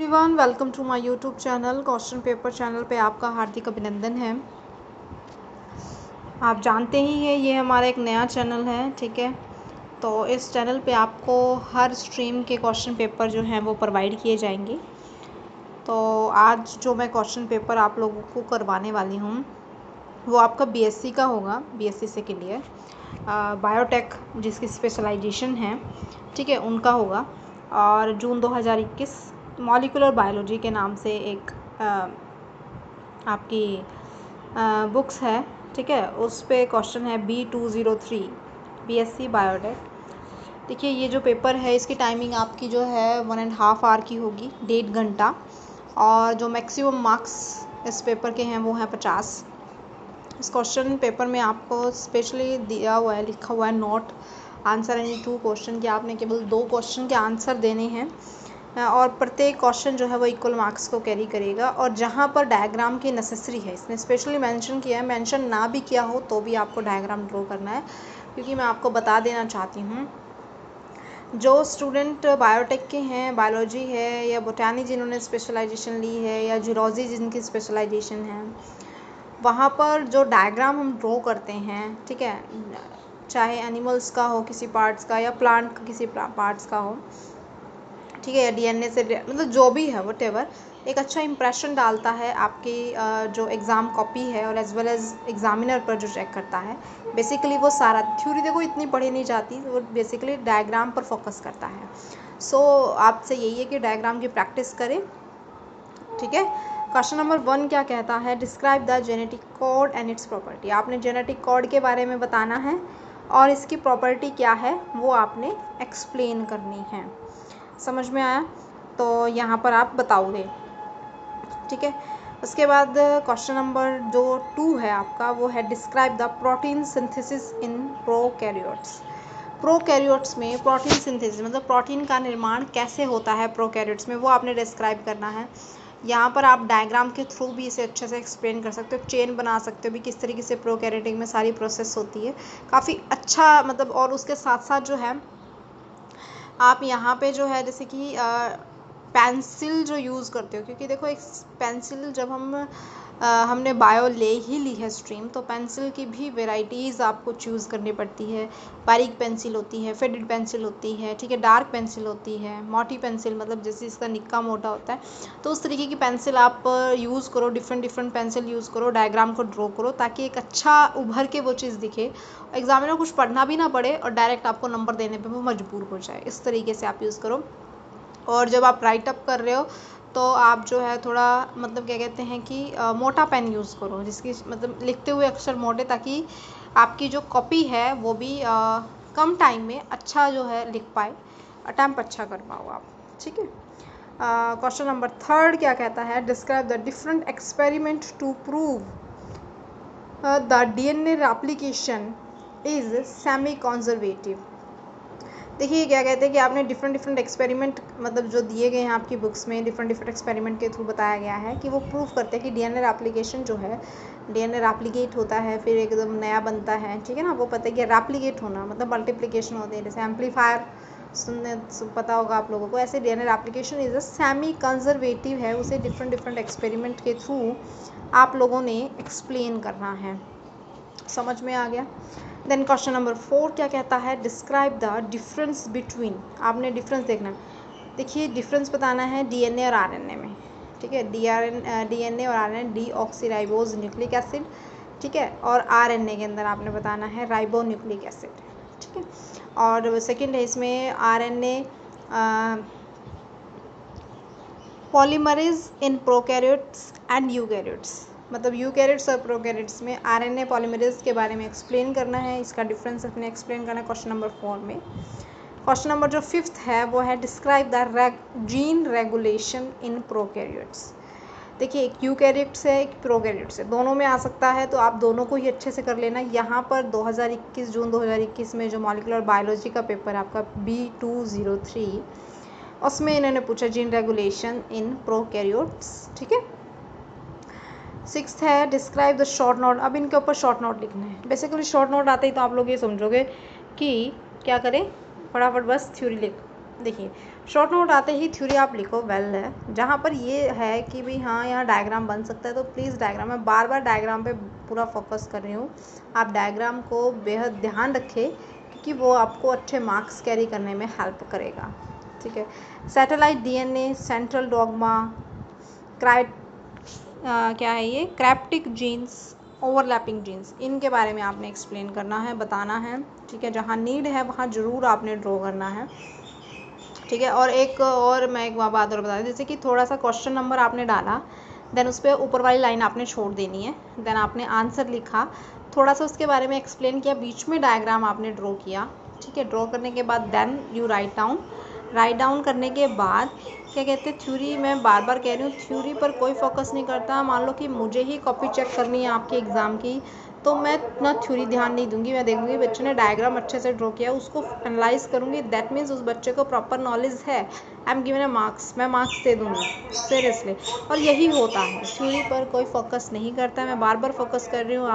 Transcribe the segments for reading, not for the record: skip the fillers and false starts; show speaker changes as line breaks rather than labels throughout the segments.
Everyone, welcome to my YouTube channel. Question paper channel पे आपका हार्दिक अभिनंदन है। आप जानते ही हैं ये हमारा एक नया चैनल है, ठीक है। तो इस चैनल पे आपको हर स्ट्रीम के क्वेश्चन पेपर जो हैं वो प्रोवाइड किए जाएंगे। तो आज जो मैं क्वेश्चन पेपर आप लोगों को करवाने वाली हूँ वो आपका बीएससी का होगा, बीएससी सेकेंड ईयर बायोटेक जिसकी स्पेशलाइजेशन है, ठीक है, उनका होगा। और जून 2021 मॉलिक्यूलर बायोलॉजी के नाम से एक आपकी बुक्स है, ठीक है। उस पे क्वेश्चन है B203 बीएससी बायोटेक। देखिए ये जो पेपर है इसकी टाइमिंग आपकी जो है 1.5 आवर की होगी, 1.5 घंटा। और जो मैक्सिमम मार्क्स इस पेपर के हैं वो हैं 50। इस क्वेश्चन पेपर में आपको स्पेशली दिया हुआ है, लिखा हुआ है नोट आंसर एनी 2 क्वेश्चन कि आपने केवल 2 क्वेश्चन के आंसर देने हैं और प्रत्येक क्वेश्चन जो है वो इक्वल मार्क्स को कैरी करेगा। और जहाँ पर डायग्राम की नेसेसरी है, इसने स्पेशली मेंशन किया है, मेंशन ना भी किया हो तो भी आपको डायग्राम ड्रॉ करना है, क्योंकि मैं आपको बता देना चाहती हूँ जो स्टूडेंट बायोटेक के हैं, बायोलॉजी है या बोटानी जिन्होंने स्पेशलाइजेशन ली है या जूलॉजी जिनकी स्पेशलाइजेशन है, वहाँ पर जो डायग्राम हम ड्रॉ करते हैं, ठीक है, चाहे एनिमल्स का हो किसी पार्ट्स का या प्लांट का किसी पार्ट्स का हो, ठीक है, या डीएनए से मतलब जो भी है व्हाटएवर, एक अच्छा इंप्रेशन डालता है आपकी जो एग्ज़ाम कॉपी है और एज वेल एज एग्जामिनर पर जो चेक करता है। बेसिकली वो सारा थ्योरी देखो इतनी पढ़ी नहीं जाती, वो बेसिकली डायग्राम पर फोकस करता है। सो आपसे यही है कि डायग्राम की प्रैक्टिस करें, ठीक है। क्वेश्चन नंबर 1 क्या कहता है, describe the genetic code and it's property. आपने जेनेटिक कोड के बारे में बताना है और इसकी प्रॉपर्टी क्या है वो आपने एक्सप्लेन करनी है। समझ में आया? तो यहाँ पर आप बताओगे, ठीक है। उसके बाद क्वेश्चन नंबर जो 2 है आपका वो है describe the protein synthesis in prokaryotes. Prokaryotes में प्रोटीन सिंथेसिस मतलब प्रोटीन का निर्माण कैसे होता है प्रोकैरियोट्स में, वो आपने डिस्क्राइब करना है। यहाँ पर आप डायग्राम के थ्रू भी इसे अच्छे से एक्सप्लेन कर सकते हो, चेन बना सकते हो भी किस तरीके से प्रोकैरियोटिक में सारी प्रोसेस होती है, काफ़ी अच्छा मतलब। और उसके साथ साथ जो है आप यहाँ पे जो है जैसे कि पेंसिल जो यूज़ करते हो, क्योंकि देखो एक पेंसिल जब हमने बायो ले ही ली है स्ट्रीम, तो पेंसिल की भी वेराइटीज़ आपको चूज़ करनी पड़ती है। बारीक पेंसिल होती है, फेडेड पेंसिल होती है, ठीक है, डार्क पेंसिल होती है, मोटी पेंसिल मतलब जैसे इसका निक्का मोटा होता है। तो उस तरीके की पेंसिल आप यूज़ करो, डिफरेंट पेंसिल यूज़ करो, डायग्राम को ड्रॉ करो ताकि एक अच्छा उभर के वो चीज़ दिखे, एग्जामिनर कुछ पढ़ना भी ना पड़े और डायरेक्ट आपको नंबर देने पे वो मजबूर हो जाए। इस तरीके से आप यूज़ करो। और जब आप राइट अप कर रहे हो तो आप जो है थोड़ा मतलब क्या कहते हैं कि मोटा पेन यूज़ करो, जिसकी मतलब लिखते हुए अक्षर मोटे, ताकि आपकी जो कॉपी है वो भी कम टाइम में अच्छा जो है लिख पाए, अटैम्प्ट अच्छा कर पाओ आप, ठीक है। क्वेश्चन नंबर 3 क्या कहता है, describe the different experiment to prove the DNA replication is semi conservative. देखिए क्या कहते हैं कि आपने डिफरेंट एक्सपेरिमेंट मतलब जो दिए गए हैं आपकी बुक्स में, डिफरेंट एक्सपेरिमेंट के थ्रू बताया गया है कि वो प्रूव करते हैं कि डीएनए रेप्लिकेशन जो है, डीएनए रेप्लिकेट होता है फिर एकदम नया बनता है, ठीक है ना। वो पता है कि रेप्लिकेट होना मतलब मल्टीप्लिकेशन होती है, जैसे एम्पलीफायर सुनने पता होगा आप लोगों को, ऐसे DNA replication is a semi conservative है। उसे डिफरेंट एक्सपेरिमेंट के थ्रू आप लोगों ने एक्सप्लेन करना है। समझ में आ गया? देन क्वेश्चन नंबर 4 क्या कहता है, डिस्क्राइब द डिफरेंस बिटवीन। आपने डिफरेंस देखना है। देखिए डिफरेंस बताना है डीएनए और आरएनए में, ठीक है। डीएनए और आरएनए डीऑक्सीराइबोज न्यूक्लिक एसिड, ठीक है। और आरएनए के अंदर आपने बताना है राइबो न्यूक्लिक एसिड, ठीक है। और सेकेंड है इसमें RNA polymerase in prokaryotes and eukaryotes, मतलब यूकैरियोट्स और प्रोकैरियोट्स में आरएनए पॉलीमरेज के बारे में एक्सप्लेन करना है, इसका डिफरेंस अपने एक्सप्लेन करना है क्वेश्चन नंबर 4 में। क्वेश्चन नंबर जो 5th है वो है describe the gene regulation in prokaryotes. देखिए एक यूकैरियोट्स है एक प्रोकैरियोट्स है, दोनों में आ सकता है, तो आप दोनों को ही अच्छे से कर लेना। यहाँ पर जून 2021 में जो मॉलिक्यूलर बायोलॉजी का पेपर आपका B203, उसमें इन्होंने पूछा जीन रेगुलेशन इन प्रोकैरियोट्स, ठीक है। 6th है डिस्क्राइब द शॉर्ट नोट। अब इनके ऊपर शॉर्ट नोट लिखना है। बेसिकली शॉर्ट नोट आते ही तो आप लोग ये समझोगे कि क्या करें, फटाफट बस थ्योरी लिख देखिए शॉर्ट नोट आते ही थ्योरी आप लिखो वेल है, जहाँ पर ये है कि भाई हाँ यहाँ डायग्राम बन सकता है तो प्लीज़ डायग्राम, मैं बार बार डायग्राम पे पूरा फोकस कर रही हूँ, आप डायग्राम को बेहद ध्यान रखें क्योंकि वो आपको अच्छे मार्क्स कैरी करने में हेल्प करेगा। ठीक है, सैटेलाइट डीएनए, सेंट्रल डॉग्मा, क्या है ये, क्राइप्टिक जीन्स, ओवरलैपिंग जीन्स, इनके बारे में आपने एक्सप्लेन करना है, बताना है। ठीक है, जहाँ नीड है वहाँ ज़रूर आपने ड्रॉ करना है। ठीक है, और एक और मैं एक बात और बता दूँ, जैसे कि थोड़ा सा क्वेश्चन नंबर आपने डाला, देन उस पर ऊपर वाली लाइन आपने छोड़ देनी है, देन आपने आंसर लिखा, थोड़ा सा उसके बारे में एक्सप्लेन किया, बीच में डायग्राम आपने ड्रॉ किया। ठीक है, ड्रॉ करने के बाद देन यू राइट डाउन करने के बाद क्या कहते हैं, थ्योरी, मैं बार बार कह रही हूँ थ्योरी पर कोई फोकस नहीं करता। मान लो कि मुझे ही कॉपी चेक करनी है आपके एग्ज़ाम की, तो मैं ना थ्योरी ध्यान नहीं दूंगी, मैं देखूंगी बच्चे ने डायग्राम अच्छे से ड्रॉ किया, उसको एनालाइज करूंगी, दैट मीन्स उस बच्चे को प्रॉपर नॉलेज है, I am given A marks, मैं मार्क्स दे दूंगी सीरियसली। और यही होता है, थ्योरी पर कोई फोकस नहीं करता। मैं बार बार फोकस कर रही हूँ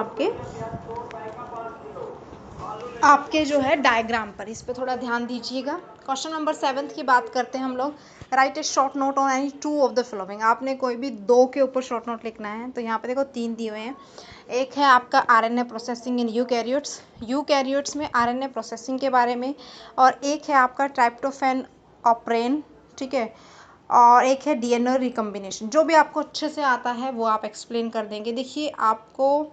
आपके जो है डायग्राम पर, इस पर थोड़ा ध्यान दीजिएगा। क्वेश्चन नंबर 7 की बात करते हैं हम लोग। Right A short note on any 2 of the following, आपने कोई भी 2 के ऊपर शॉर्ट नोट लिखना है। तो यहाँ पे देखो 3 दिए हुए हैं। एक है आपका आरएनए प्रोसेसिंग इन यूकैरियोट्स में आरएनए प्रोसेसिंग के बारे में, और एक है आपका ट्राइप्टोफैन ऑपरेन। ठीक है, और एक है डीएनए रिकम्बिनेशन। जो भी आपको अच्छे से आता है वो आप एक्सप्लेन कर देंगे। देखिए आपको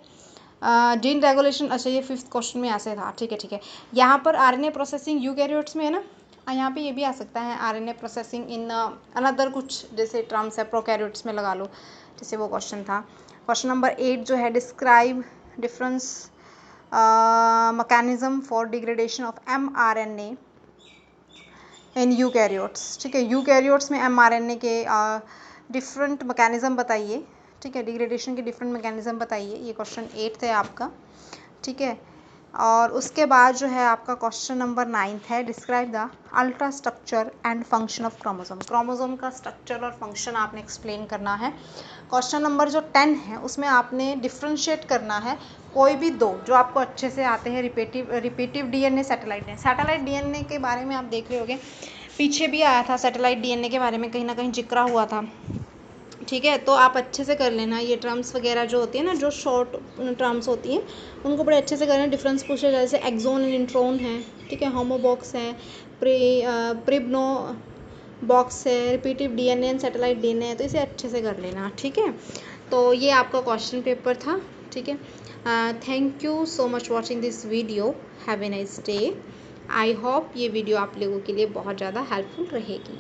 जीन रेगुलेशन, अच्छा ये 5th क्वेश्चन में ऐसे था। ठीक है, यहाँ पर आरएनए प्रोसेसिंग यूकैरियोट्स में है ना, यहाँ पे ये भी आ सकता है आरएनए प्रोसेसिंग इन अनदर कुछ जैसे टर्म्स है प्रोकैरियोट्स में लगा लो, जैसे वो क्वेश्चन था। क्वेश्चन नंबर 8 जो है describe difference mechanism for degradation of mRNA in eukaryotes. ठीक है, यूकैरियोट्स में mRNA के डिफरेंट मैकेनिज्म बताइए। ठीक है, डिग्रेडेशन के डिफरेंट मैकेनिज्म बताइए, ये क्वेश्चन 8 है आपका। ठीक है, और उसके बाद जो है आपका क्वेश्चन नंबर 9 है describe the ultra structure and function of chromosome का स्ट्रक्चर और फंक्शन आपने एक्सप्लेन करना है। क्वेश्चन नंबर जो 10 है उसमें आपने डिफ्रेंशिएट करना है कोई भी 2 जो आपको अच्छे से आते हैं, रिपीटिव डीएनए, सैटेलाइट डीएनए के बारे में आप देख रहे होगे, पीछे भी आया था सैटेलाइट डीएनए के बारे में, कहीं ना कहीं जिक्र हुआ था। ठीक है, तो आप अच्छे से कर लेना ये टर्म्स वगैरह जो होती है ना, जो शॉर्ट टर्म्स होती हैं उनको बड़े अच्छे से करना। डिफरेंस पूछे जैसे एक्सोन एंड इंट्रोन है। ठीक है, होमोबॉक्स है, प्रिब्नो बॉक्स है, repetitive DNA and satellite DNA है, तो इसे अच्छे से कर लेना। ठीक है, तो ये आपका क्वेश्चन पेपर था। ठीक है, thank you so much watching this video, have a nice day. I hope ये वीडियो आप लोगों के लिए बहुत ज़्यादा हेल्पफुल रहेगी।